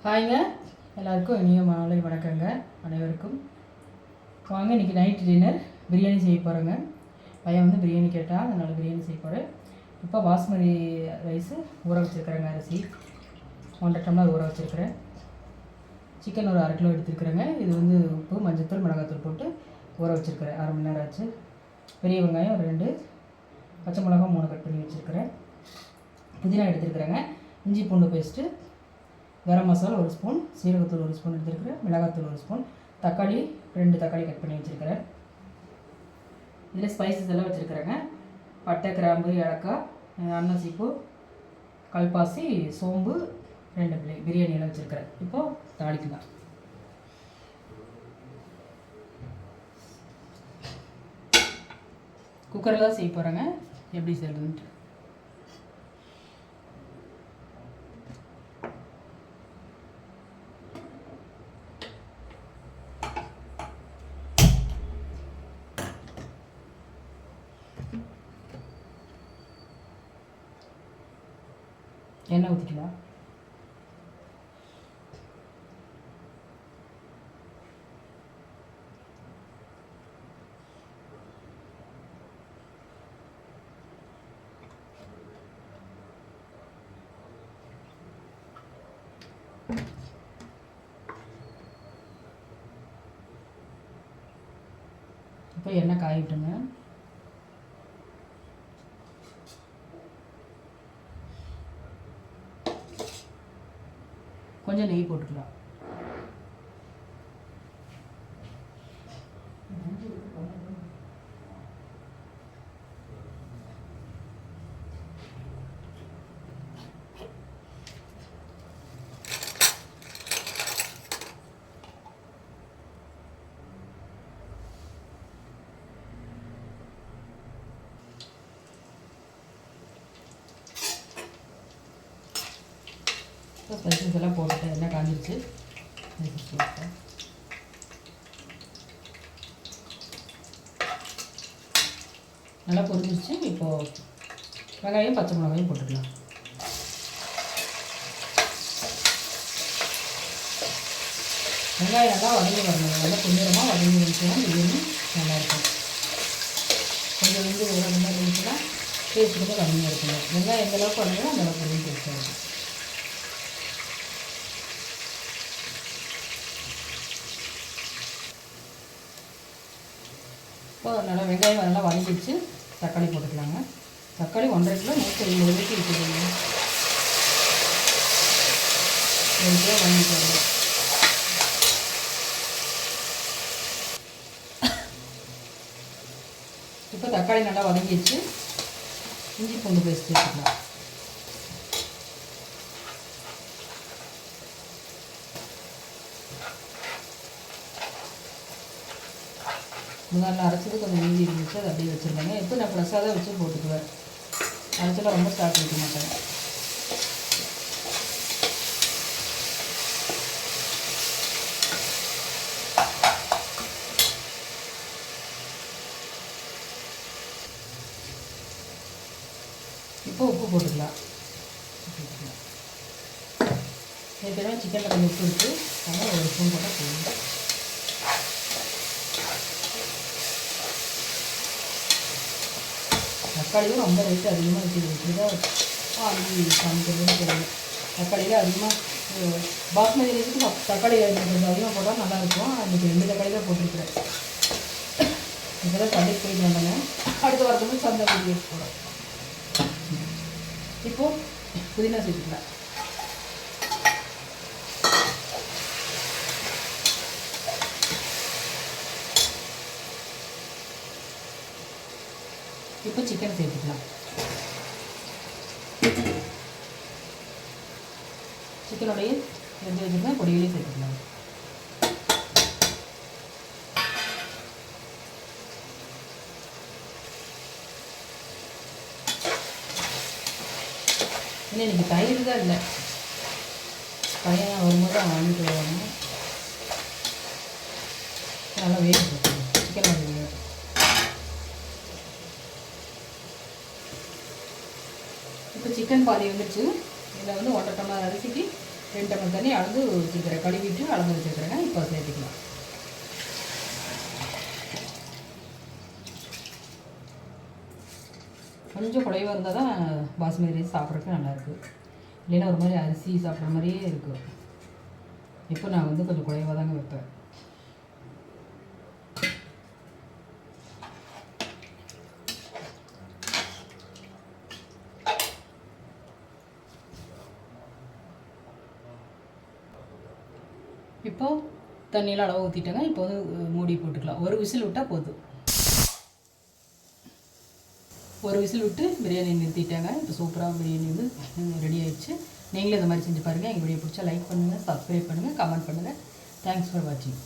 ஹாய்ங்க, எல்லாருக்கும் இனிய மாலை வணக்கங்க. அனைவருக்கும் வாங்க. இன்றைக்கி நைட் டின்னர் பிரியாணி செய்ய போகிறேங்க. பையன் வந்து பிரியாணி கேட்டால் அதனால் பிரியாணி செய்ய போகிறேன். இப்போ பாஸ்மதி ரைஸு ஊற வச்சுருக்கிறேங்க. அரிசி 1.5 டம்ளர் ஊற வச்சுருக்கிறேன். சிக்கன் ஒரு 1/2 கிலோ எடுத்துருக்குறேங்க. இது வந்து உப்பு, மஞ்சத்தூள், மிளகாத்தூள் போட்டு ஊற வச்சுருக்கிறேன். 1/2 மணி நேரம் ஆச்சு. பெரிய வெங்காயம் 2, பச்சை மிளகாய் 3 கட் பண்ணி வச்சுருக்கிறேன். புதினா எடுத்துருக்குறேங்க. இஞ்சி பூண்டு பேஸ்ட்டு, கரம் மசாலா 1 ஸ்பூன், சீரகத்தூள் 1 ஸ்பூன் எடுத்துருக்கிறேன். மிளகாத்தூள் 1 ஸ்பூன், தக்காளி 2 தக்காளி கட் பண்ணி வச்சுருக்கிறேன். இதில் ஸ்பைசஸ் எல்லாம் வச்சுருக்கிறேங்க. பட்டை, கிராம்பு, ஏலக்காய், அன்னாசிப்பூ, கல்பாசி, சோம்பு, 2 பிரியாணி எல்லாம் வச்சுருக்கிறேன். இப்போது தாளிக்கலாம். குக்கரில் தான் செய்ய போகிறேங்க. எப்படி செய்யணுன்ட்டு எண்ணெய் ஊற்றிக்கலாம். இப்போ எண்ணெய் காயிட்டுங்க. கொஞ்சம் நெய் போட்டுக்கலாம். இப்போ ஸ்பைசஸ் எல்லாம் போட்டுட்டேன். எண்ணெய் காஞ்சிருச்சு. நல்லா பொரிஞ்சிருச்சு. இப்போது வெங்காயம், பச்சை மிளகாயும் போட்டுக்கலாம். வெங்காயம் நல்லா வதங்கி வரணும். நல்லா கொஞ்சமாக வதங்கி இருந்துச்சுன்னா பிரியாணி நல்லாயிருக்கும். கொஞ்சம் வந்து ஒரு மாதிரி இருந்துச்சுன்னா டேஸ்ட் ரொம்ப கம்மியாக இருக்குங்க. வெங்காயம் எந்த அளவுக்கு வதங்கணும் அந்த அளவுக்கு வந்து டேஸ்ட்டாக இருக்கும். இப்போ நல்லா வெங்காயம் நல்லா வதங்கிடுச்சு. தக்காளி போட்டுக்கலாங்க. தக்காளி 1.5 கிலோ 120 இருக்குதுங்க. 1 கிலோ வாங்கிக்கோங்க. இப்போ தக்காளி நல்லா வதங்கிடுச்சு. இஞ்சி பூண்டு பேஸ்ட் வச்சுக்கலாம். முன்னாள் அரைச்சது கொஞ்சம் மீதி இருந்துச்சு. அதை அப்படியே வச்சுருக்காங்க. இப்போ நான் ஃப்ரெஷ்ஷாக தான் வச்சு போட்டுக்குவேன். அரைச்சலாம் ரொம்ப ஸ்டார்ட் வைக்க மாட்டேன். இப்போ உப்பு போட்டுக்கலாம். ஏற்கனவே சிக்கனில் கொஞ்சம் உப்பு இருக்குது. அதனால் 1 ஸ்பூன் போட்டால் போதும். தக்காளியும் ரொம்ப ரேட்டு அதிகமாக இருக்குது. இப்படிதான் வாங்கி சமைக்கிறதுன்னு தெரியல. தக்காளியில் அதிகமாக பாஸ்மதி ரைஸுக்கு தக்காளி கொஞ்சம் அதிகமாக போட்டால் நல்லாயிருக்கும். அன்றைக்கி 2 தக்காளி தான் போட்டிருக்கிறேன். இப்போ தான் சந்தைக்கு போயிட்டு வந்தாங்க. அடுத்த வாரத்துக்கு சந்தை வீடியோஸ் போகிறோம். இப்போது புதினா சேர்த்துக்கலாம். இப்போ சிக்கன் சேர்த்துக்கலாம். சிக்கனோடைய எடுத்து வச்சுருக்கேன். பொடியிலே சேர்த்துக்கலாம். இல்லை, இன்றைக்கி தயிர் தான் இல்லை. பையன் வரும்போது தான் வாங்கிட்டு வருவாங்க. நல்லா வேக போட்டுருவோம். சிக்கன் வந்து இப்போ சிக்கன் பாதி வந்துடுச்சு. இதில் வந்து 1.5 டம்ளர் அரிசிக்கு 2 டம்ளர் தண்ணி அளந்து வச்சுக்கிறேன், கழுவிட்டு அளந்து வச்சுக்கிறேங்க. இப்போ சேர்த்துக்கலாம். கொஞ்சம் குறைவாக இருந்தால் தான் பாஸ்மதி ரைஸ் சாப்பிட்றதுக்கு நல்லாயிருக்கு. இல்லைன்னா ஒரு மாதிரி அரிசி சாப்பிட்ற மாதிரியே இருக்கும். இப்போ நான் வந்து கொஞ்சம் குறைவாக தாங்க வைப்பேன். இப்போ தண்ணியில் அளவு ஊற்றிட்டேங்க. இப்போ வந்து மூடி போட்டுக்கலாம். ஒரு விசில் விட்டால் போதும். ஒரு விசில் விட்டு பிரியாணி நிறுத்திட்டாங்க. இப்போ சூப்பராக பிரியாணி வந்து ரெடி ஆகிடுச்சு. நீங்களும் இந்த மாதிரி செஞ்சு பாருங்கள். எங்கள் வீடியோ பிடிச்சா லைக் பண்ணுங்கள், சப்ஸ்கிரைப் பண்ணுங்கள், கமெண்ட் பண்ணுங்கள். தேங்க்ஸ் ஃபார் வாட்சிங்.